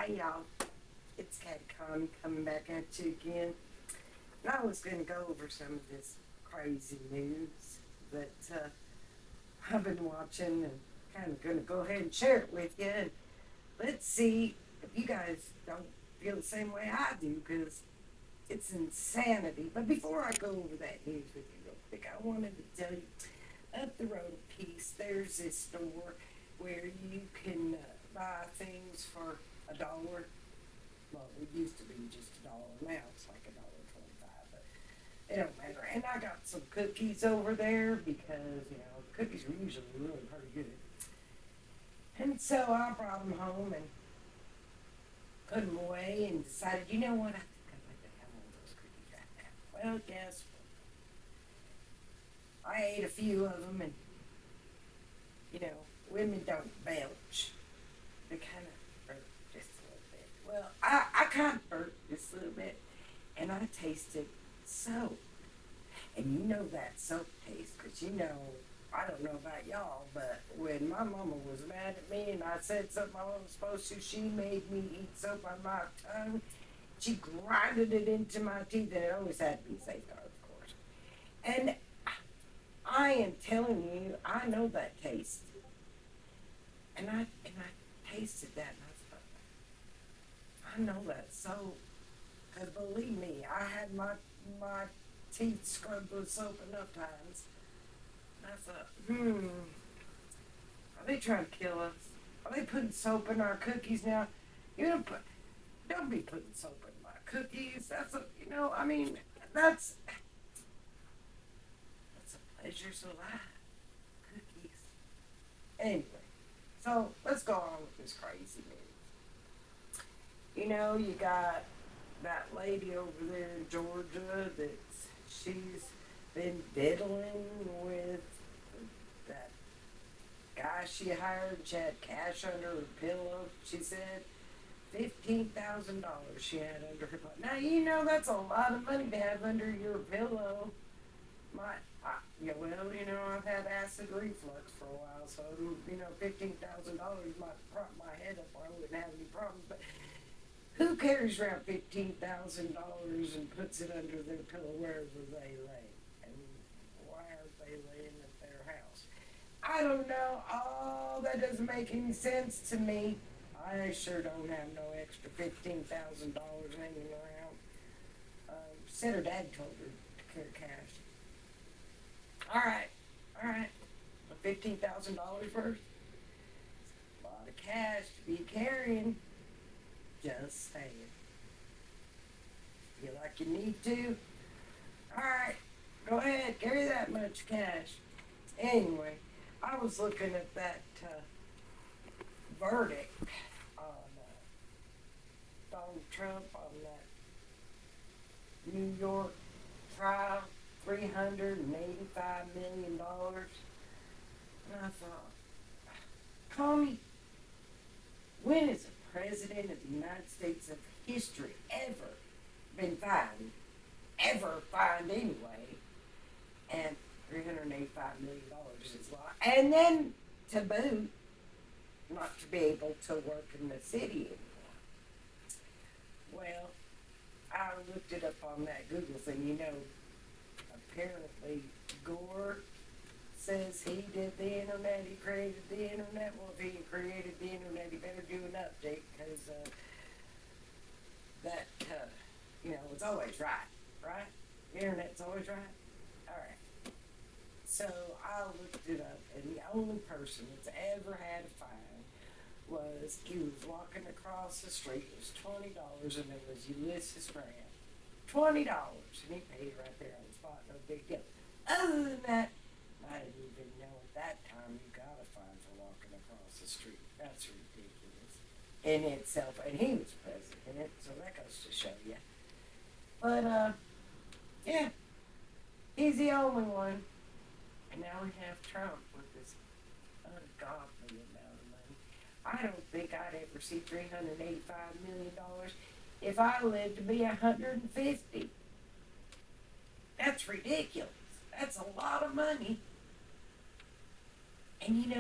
Hey y'all, it's Cat Connie coming back at you again. And I was going to go over some of this crazy news that I've been watching and kind of going to go ahead and share it with you. And let's see if you guys don't feel the same way I do because it's insanity. But before I go over that news with you real quick, I wanted to tell you up the road a piece, there's this store where you can buy things for $1. Well, it used to be just $1. Now it's like $1.25, but it don't matter. And I got some cookies over there because cookies are usually really pretty good. And so I brought them home and put them away and decided, you know what? I think I'd like to have one of those cookies right now. Well, guess what? I ate a few of them, and women don't belch. They kind of burp just a little bit. Well, I kind of burped just a little bit, and I tasted soap. And you know that soap taste, because I don't know about y'all, but when my mama was mad at me and I said something I wasn't supposed to, she made me eat soap on my tongue. She grinded it into my teeth, and it always had to be safeguard, of course. And I am telling you, I know that taste. And I tasted that, and I know that soap. Because believe me, I had my teeth scrubbed with soap enough times. And I thought, are they trying to kill us? Are they putting soap in our cookies now? You don't be putting soap in my cookies. I mean, that's a pleasure so light. Cookies. Anyway, so let's go on with this crazy news. You got that lady over there in Georgia she's been diddling with that guy she hired. She had cash under her pillow. She said $15,000 she had under her pillow. Now that's a lot of money to have under your pillow. I've had acid reflux for a while, so $15,000 might prop my head up. I wouldn't have any problems, but who carries around $15,000 and puts it under their pillow wherever they lay? And why aren't they laying at their house? I don't know. Oh, that doesn't make any sense to me. I sure don't have no extra $15,000 hanging around. Said her dad told her to carry cash. All right. $15,000 worth? A lot of cash to be carrying. Just saying. Feel like you need to? Alright, go ahead, carry that much cash. Anyway, I was looking at that verdict on Donald Trump on that New York trial, $385 million. And I thought, Connie, when has a president of the United States of history ever been fined? Ever fined anyway? And $385 is a lot. And then to boot, not to be able to work in the city anymore. Well, I looked it up on that Google thing. Apparently Gore says he did the internet, he created the internet. Well, if he created the internet, he better do an update because it's always right, right? The internet's always right. All right. So I looked it up, and the only person that's ever had a fine was he was walking across the street. It was $20, and it was Ulysses Grant. $20, and he paid it right there on the spot. No big deal. Other than that, I didn't even know at that time you got a fine for walking across the street. That's ridiculous in itself. And he was president, so that goes to show you. But, yeah, he's the only one. And now we have Trump with this ungodly amount of money. I don't think I'd ever see $385 million if I lived to be 150. That's ridiculous. That's a lot of money. And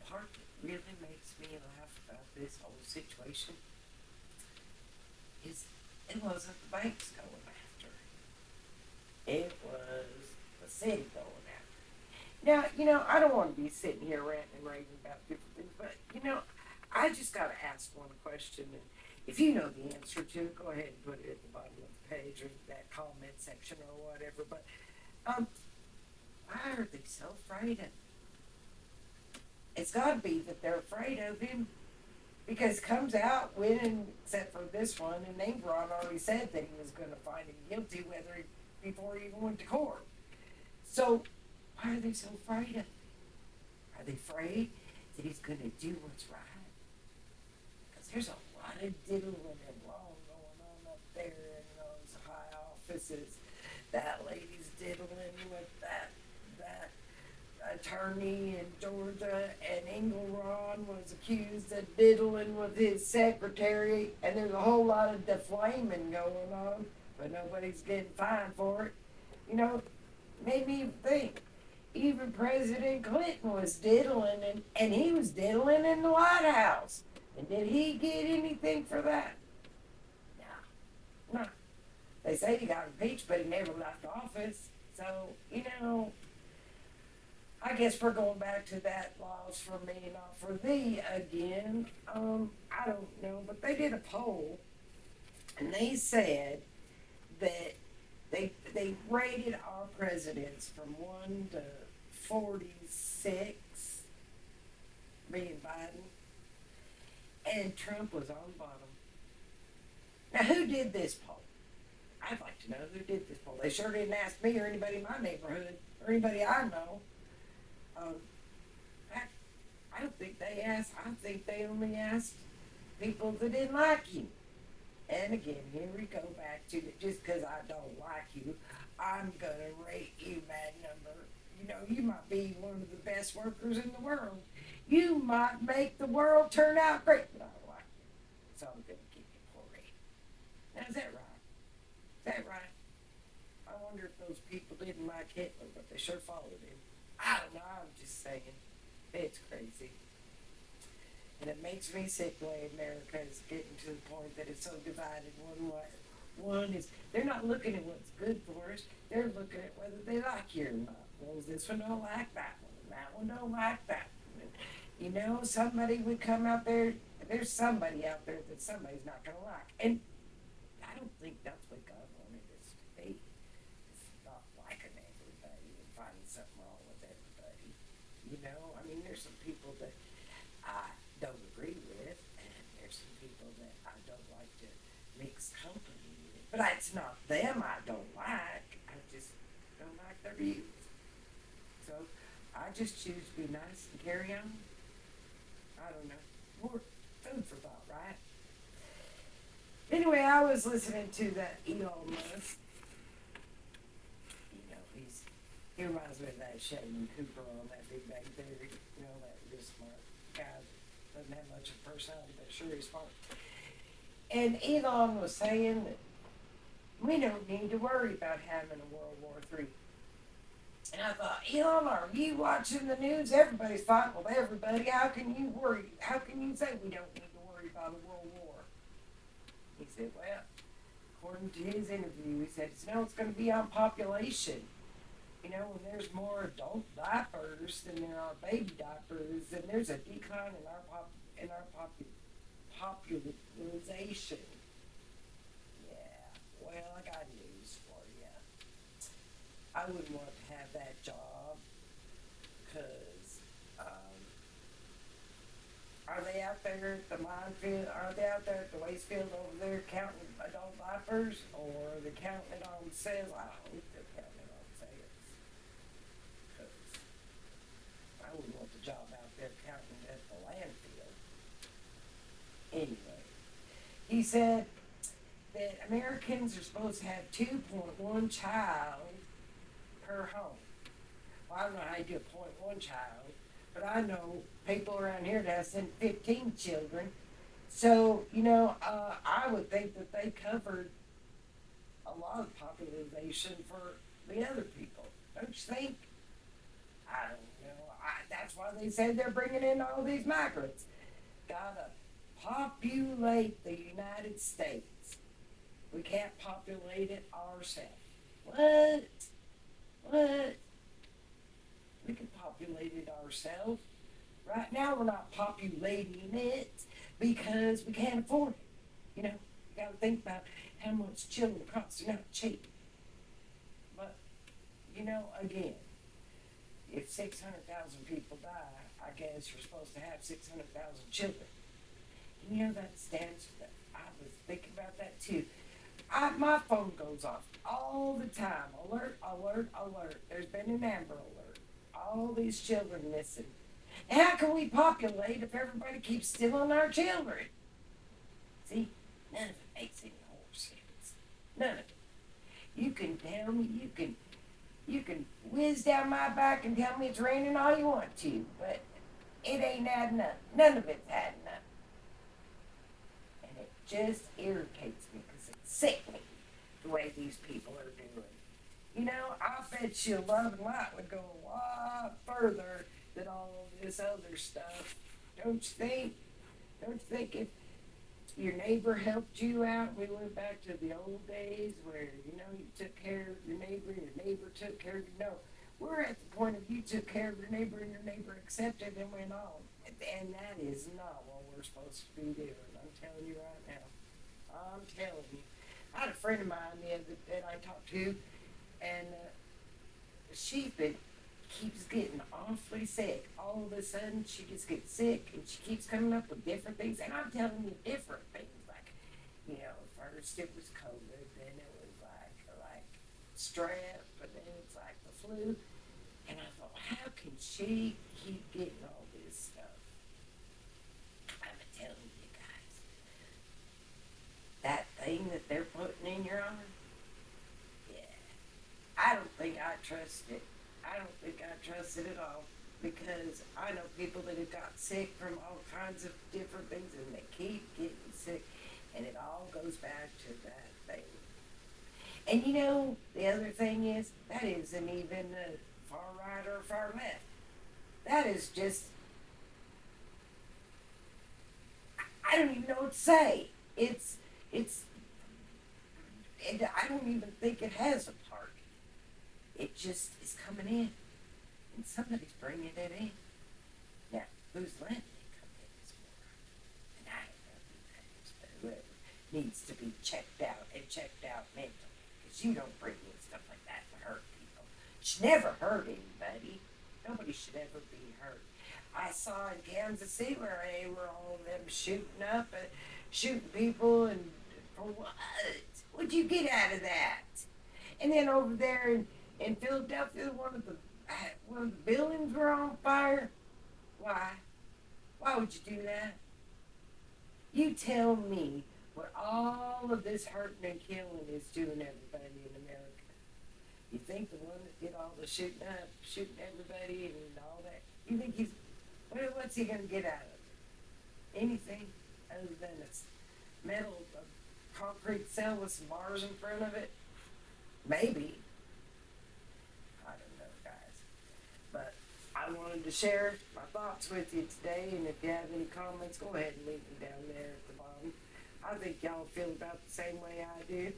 part that really makes me laugh about this whole situation is it wasn't the banks going after. It was the city going after. Now, I don't want to be sitting here ranting and raving about different things, but I just got to ask one question, and if you know the answer to it, go ahead and put it at the bottom of the page or that comment section or whatever. But um, why are they so afraid of him? It's got to be that they're afraid of him because comes out winning, except for this one, and Ingron already said that he was going to find him guilty before he even went to court. So why are they so afraid of him? Are they afraid that he's going to do what's right? Because there's a lot of diddling and wrong going on up there in those high offices. That lady's diddling with that attorney in Georgia, and Engelron was accused of diddling with his secretary, and there's a whole lot of deflaming going on, but nobody's getting fined for it. Made me even think. Even President Clinton was diddling, and he was diddling in the White House. And did he get anything for that? No. No. They say he got impeached, but he never left office. So, I guess we're going back to that laws for me, not for thee again. I don't know, but they did a poll, and they said that they rated our presidents from 1 to 46, being Biden, and Trump was on the bottom. Now, who did this poll? I'd like to know who did this poll. They sure didn't ask me or anybody in my neighborhood or anybody I know. I don't think they asked. I think they only asked people that didn't like him. And again, here we go back to it. Just because I don't like you, I'm going to rate you bad number. You might be one of the best workers in the world. You might make the world turn out great, but I don't like you. So I'm going to give you a poor rating. Now, is that right? Is that right? I wonder if those people didn't like Hitler, but they sure followed him. I don't know. I'm just saying. It's crazy. And it makes me sick the way America is getting to the point that it's so divided one way. One is, they're not looking at what's good for us. They're looking at whether they like you or not. Well, this one don't like that one. And that one don't like that one. And, somebody would come out there. There's somebody out there that somebody's not going to like. And I don't think that's what God wanted us to be. It's not liking everybody and finding something wrong with everybody. There's some people that I don't agree with, and there's some people that I don't like to mix company with. But it's not them I don't like. I just don't like their views. So I just choose to be nice and carry on. I don't know. More food for thought, right? Anyway, I was listening to that Elon Musk. He reminds me of that Sheldon Cooper on that Big Bang Theory. That real smart guy that doesn't have much of a personality, but sure he's smart. And Elon was saying that we don't need to worry about having a World War III. And I thought, Elon, are you watching the news? Everybody's fighting with everybody. How can you worry? How can you say we don't need to worry about a world war? He said, well, according to his interview, he said, it's going to be on population. When there's more adult diapers than there are baby diapers, then there's a decline in our popularization. Yeah, well, I got news for you. I wouldn't want to have that job, because are they out there at the minefield? Are they out there at the waste field over there counting adult diapers, or are they counting it on sales? I hope they're counting it on sales. I wouldn't want the job out there counting at the landfill. Anyway, he said that Americans are supposed to have 2.1 child per home. Well, I don't know how you do a 0.1 child, but I know people around here that have 15 children. So, I would think that they covered a lot of population for the other people. Don't you think? I don't know. That's why they said they're bringing in all these migrants. Gotta populate the United States. We can't populate it ourselves. What? What? We can populate it ourselves. Right now, we're not populating it because we can't afford it. You know, you got to think about how much children cost. They're not cheap. But, again, if 600,000 people die, I guess you're supposed to have 600,000 children. And that stands for that. I was thinking about that too. My phone goes off all the time. Alert, alert, alert. There's been an Amber Alert. All these children missing. And how can we populate if everybody keeps stealing our children? See, none of it makes any horse sense. None of it. You can tell me, you can whiz down my back and tell me it's raining all you want to, but it ain't adding up. None of it's adding up. And it just irritates me because it's sickening the way these people are doing. I bet you love and light would go a lot further than all this other stuff. Don't you think? Don't you think if your neighbor helped you out? We went back to the old days where, you took care of your neighbor took care of you. No, we're at the point of you took care of your neighbor and your neighbor accepted and went on. And that is not what we're supposed to be doing. I'm telling you right now. I'm telling you. I had a friend of mine that I talked to, and she keeps getting awfully sick. All of a sudden, she just gets sick, and she keeps coming up with different things. And I'm telling you, different things. Like, first it was COVID, then it was like strep, but then it's like the flu. And I thought, how can she keep getting all this stuff? I'm telling you guys, that thing that they're putting in your arm, yeah, I don't think I trust it. I don't think I trust it at all because I know people that have got sick from all kinds of different things and they keep getting sick, and it all goes back to that thing. And the other thing is, that isn't even far right or far left. That is just, I don't even know what to say. I don't even think it has a party. It just is coming in, and somebody's bringing it in. Now, who's letting it come in is more, and I don't know who that is, but whoever needs to be checked out and checked out mentally, because you don't bring in stuff like that to hurt people. It should never hurt anybody. Nobody should ever be hurt. I saw in Kansas City where they were all of them shooting people, and for what? What'd you get out of that? And then over there in Philadelphia, one of the buildings were on fire. Why? Why would you do that? You tell me what all of this hurting and killing is doing everybody in America. You think the one that did all the shooting up, shooting everybody and all that, you think what's he going to get out of it? Anything other than a metal, a concrete cell with some bars in front of it? Maybe. I don't know, guys. But I wanted to share my thoughts with you today, and if you have any comments, go ahead and leave them down there at the bottom. I think y'all feel about the same way I do.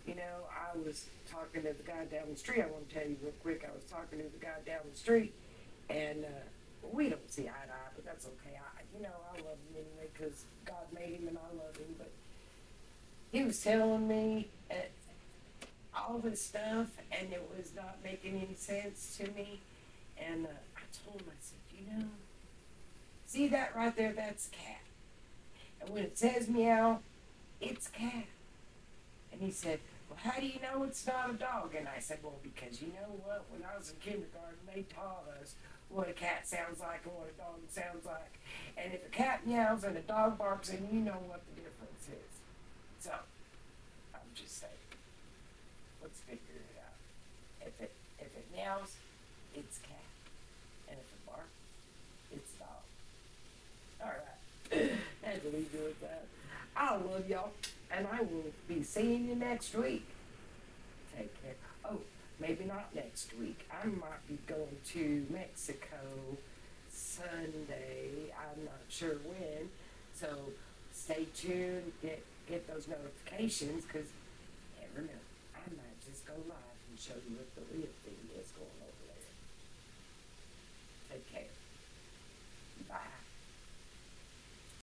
I was talking to the guy down the street. I want to tell you real quick, I was talking to the guy down the street, and we don't see eye to eye, but that's okay. I love him anyway because God made him and I love him. But he was telling me all this stuff, and it was not making any sense to me. And I told him, I said, see that right there? That's cat. And when it says meow, it's cat. And he said, well, how do you know it's not a dog? And I said, well, because you know what? When I was in kindergarten, they taught us what a cat sounds like and what a dog sounds like. And if a cat meows and a dog barks, then you know what the difference is. So, I'm just saying, let's figure it out. If it meows, it's cat. And if it barks, it's dog. All right. I had to leave you with that. I love y'all, and I will be seeing you next week. Take care. Oh, maybe not next week. I might be going to Mexico Sunday. I'm not sure when. So stay tuned. get those notifications, because never know. I might just go live and show you what the real thing is going on.